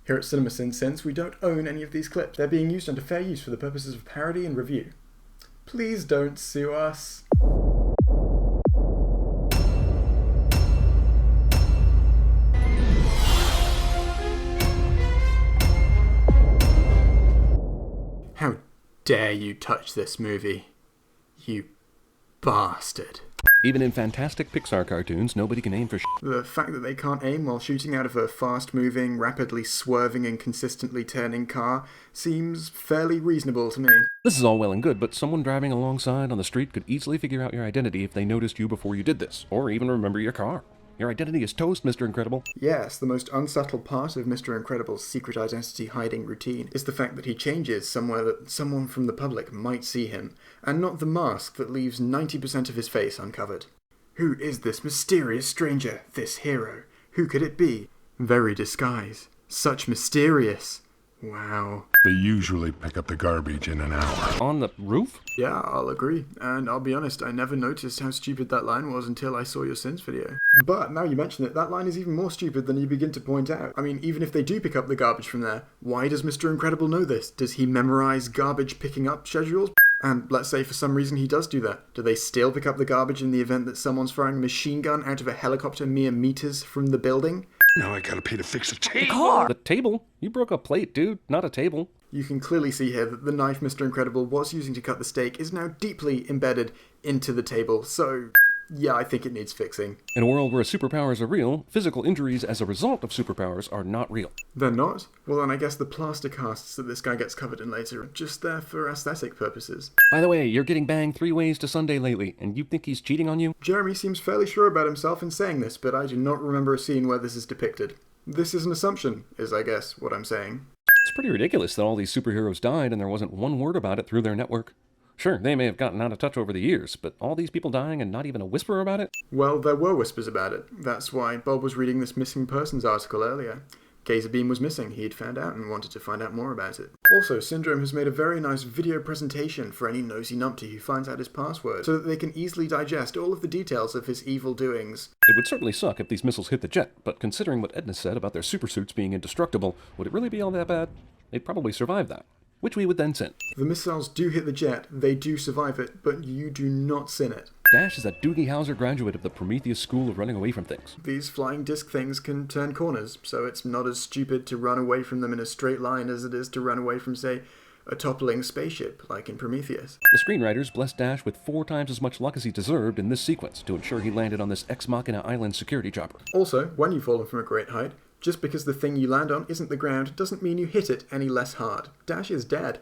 Here at CinemaSin, since we don't own any of these clips, they're being used under fair use for the purposes of parody and review. Please don't sue us. How dare you touch this movie, you bastard. Even in fantastic Pixar cartoons, nobody can aim for The fact that they can't aim while shooting out of a fast-moving, rapidly swerving and consistently turning car seems fairly reasonable to me. This is all well and good, but someone driving alongside on the street could easily figure out your identity if they noticed you before you did this, or even remember your car. Your identity is toast, Mr. Incredible. Yes, the most unsubtle part of Mr. Incredible's secret identity hiding routine is the fact that he changes somewhere that someone from the public might see him, and not the mask that leaves 90% of his face uncovered. Who is this mysterious stranger, this hero? Who could it be? Very disguised. Such mysterious. Wow. They usually pick up the garbage in an hour. On the roof? Yeah, I'll agree. And I'll be honest, I never noticed how stupid that line was until I saw your Sins video. But now you mention it, that line is even more stupid than you begin to point out. I mean, even if they do pick up the garbage from there, why does Mr. Incredible know this? Does he memorize garbage picking up schedules? And let's say for some reason he does do that. Do they still pick up the garbage in the event that someone's firing a machine gun out of a helicopter mere meters from the building? Now I gotta pay to fix the table. The table? You broke a plate, dude, not a table. You can clearly see here that the knife Mr. Incredible was using to cut the steak is now deeply embedded into the table, so yeah, I think it needs fixing. In a world where superpowers are real, physical injuries as a result of superpowers are not real. They're not? Well then I guess the plaster casts that this guy gets covered in later are just there for aesthetic purposes. By the way, you're getting banged 3 ways to Sunday lately, and you think he's cheating on you? Jeremy seems fairly sure about himself in saying this, but I do not remember a scene where this is depicted. This is an assumption, is I guess what I'm saying. It's pretty ridiculous that all these superheroes died and there wasn't one word about it through their network. Sure, they may have gotten out of touch over the years, but all these people dying and not even a whisper about it? Well, there were whispers about it. That's why Bob was reading this missing persons article earlier. Gazer Beam was missing, he'd found out and wanted to find out more about it. Also, Syndrome has made a very nice video presentation for any nosy numpty who finds out his password, so that they can easily digest all of the details of his evil doings. It would certainly suck if these missiles hit the jet, but considering what Edna said about their supersuits being indestructible, would it really be all that bad? They'd probably survive that, which we would then sin. The missiles do hit the jet, they do survive it, but you do not sin it. Dash is a Doogie Howser graduate of the Prometheus School of running away from things. These flying disc things can turn corners, so it's not as stupid to run away from them in a straight line as it is to run away from, say, a toppling spaceship, like in Prometheus. The screenwriters blessed Dash with 4 times as much luck as he deserved in this sequence to ensure he landed on this Ex Machina Island security chopper. Also, when you've fallen from a great height, just because the thing you land on isn't the ground doesn't mean you hit it any less hard. Dash is dead.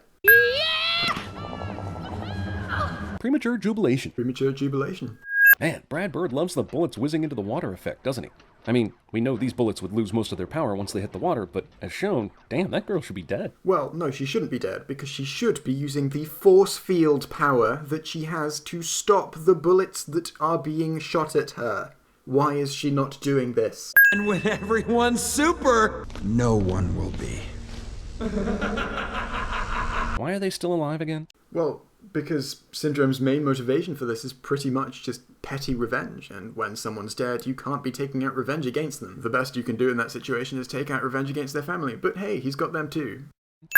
Premature jubilation. Premature jubilation. Man, Brad Bird loves the bullets whizzing into the water effect, doesn't he? I mean, we know these bullets would lose most of their power once they hit the water, but as shown, damn, that girl should be dead. Well, no, she shouldn't be dead, because she should be using the force field power that she has to stop the bullets that are being shot at her. Why is she not doing this? And when everyone's super, no one will be. Why are they still alive again? Well, because Syndrome's main motivation for this is pretty much just petty revenge, and when someone's dead, you can't be taking out revenge against them. The best you can do in that situation is take out revenge against their family, but hey, he's got them too.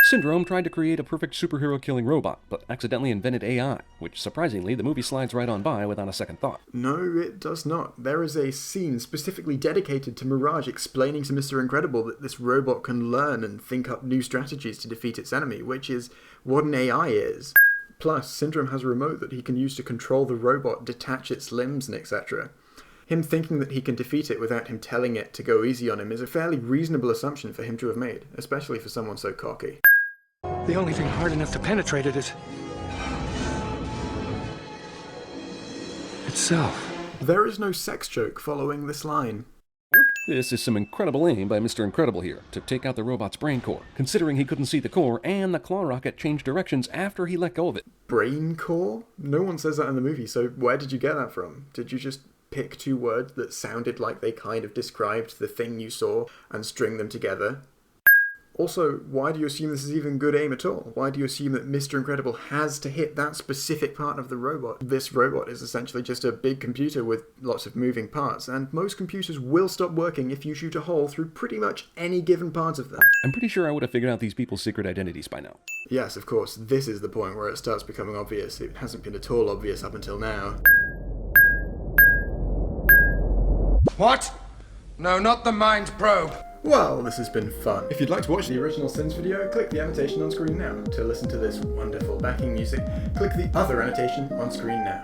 Syndrome tried to create a perfect superhero-killing robot, but accidentally invented AI, which, surprisingly, the movie slides right on by without a second thought. No, it does not. There is a scene specifically dedicated to Mirage explaining to Mr. Incredible that this robot can learn and think up new strategies to defeat its enemy, which is what an AI is. Plus, Syndrome has a remote that he can use to control the robot, detach its limbs, and etc. Him thinking that he can defeat it without him telling it to go easy on him is a fairly reasonable assumption for him to have made, especially for someone so cocky. The only thing hard enough to penetrate it is itself. There is no sex joke following this line. This is some incredible aim by Mr. Incredible here, to take out the robot's brain core, considering he couldn't see the core and the claw rocket changed directions after he let go of it. Brain core? No one says that in the movie, so where did you get that from? Did you just pick 2 words that sounded like they kind of described the thing you saw and string them together? Also, why do you assume this is even good aim at all? Why do you assume that Mr. Incredible has to hit that specific part of the robot? This robot is essentially just a big computer with lots of moving parts, and most computers will stop working if you shoot a hole through pretty much any given part of them. I'm pretty sure I would have figured out these people's secret identities by now. Yes, of course, this is the point where it starts becoming obvious. It hasn't been at all obvious up until now. What? No, not the mind probe. Well, this has been fun. If you'd like to watch the original Sins video, click the annotation on screen now. To listen to this wonderful backing music, click the other annotation on screen now.